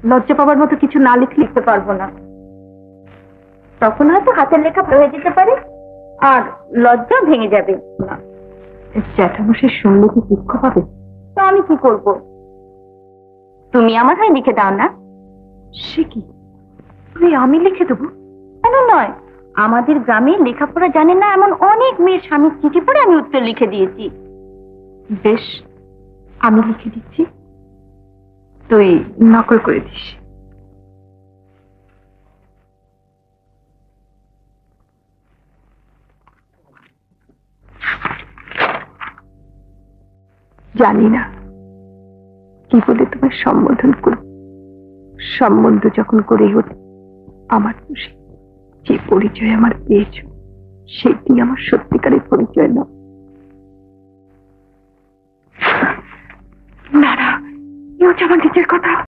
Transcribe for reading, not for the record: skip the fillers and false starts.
লজ্জা পাবার মতো কিছু না লিখলে লিখতে পারবো না। তখন হয়তো হাতের লেখা হয়ে যেতে পারে আর লজ্জা ভেঙে যাবে না। জ্যাঠামশাই শুনলে কি দুঃখ পাবে? তো আমি কি করব? তুমি আমার হয়ে লিখে দাও না। সে কি, আমি লিখে দেবো? কেন নয়, আমাদের গ্রামে লেখাপড়া জানে না এমন অনেক মেয়ের স্বামীর চিঠি পড়ে আমি উত্তর লিখে দিয়েছি। বেশ, আমি লিখে দিচ্ছি, তুই নকল করে দিস। জানি না কি বলে তোমায় সম্বোধন করব। সম্বন্ধ যখন করে হতে আমার খুশি, যে পরিচয় আমার পেয়েছ সেটি আমার সত্যিকারের পরিচয় নয়। না না, এ হচ্ছে আমার নিজের কথা।